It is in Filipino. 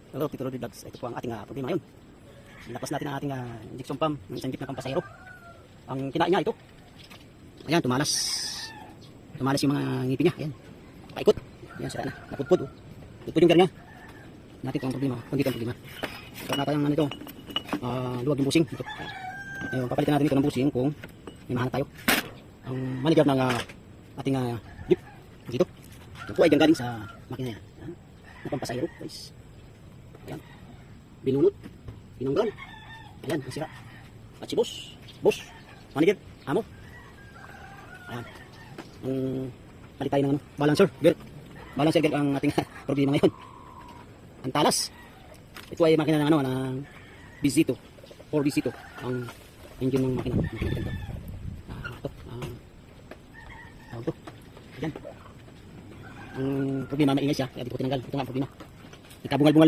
Hello, Peter Rodi Vlogs. Ito po ang ating problema ngayon. Nilapas natin ang ating injection pump ng isang jeep na pampasahero. Ang kinain niya ito. Ayan, tumalas. Tumalas yung mga ngipin niya. Ayan. Paikot. Ayan, sira na. Napudpud. Pudpud yung gear niya. Natin po ang problema. Kundi ito ang problema. So, natin ang ano ito. Luwag yung busing. Ito. Ayun, papalitan natin ito ng busing kung may mahanap tayo. Ang manager ng ating jeep. Dito. Ito po ay galing sa makina yan. Na pampasahero, guys. Ayan. Binunot. Binunggan. Ayan, ang sira. At si boss. Boss. Manager. Amo. Ayan. Ang palit tayo ng balancer. Gear. Balancer gear ang ating problema ngayon. Ang talas. Ito ay makina ng ng BZ2. 4BZ2. Ang engine ng makina. Ito. Ito. Ayan. Ang problema maingay siya. Kaya di ko tinanggal. Ito nga ang problema. Ikabungal-bungal na ito.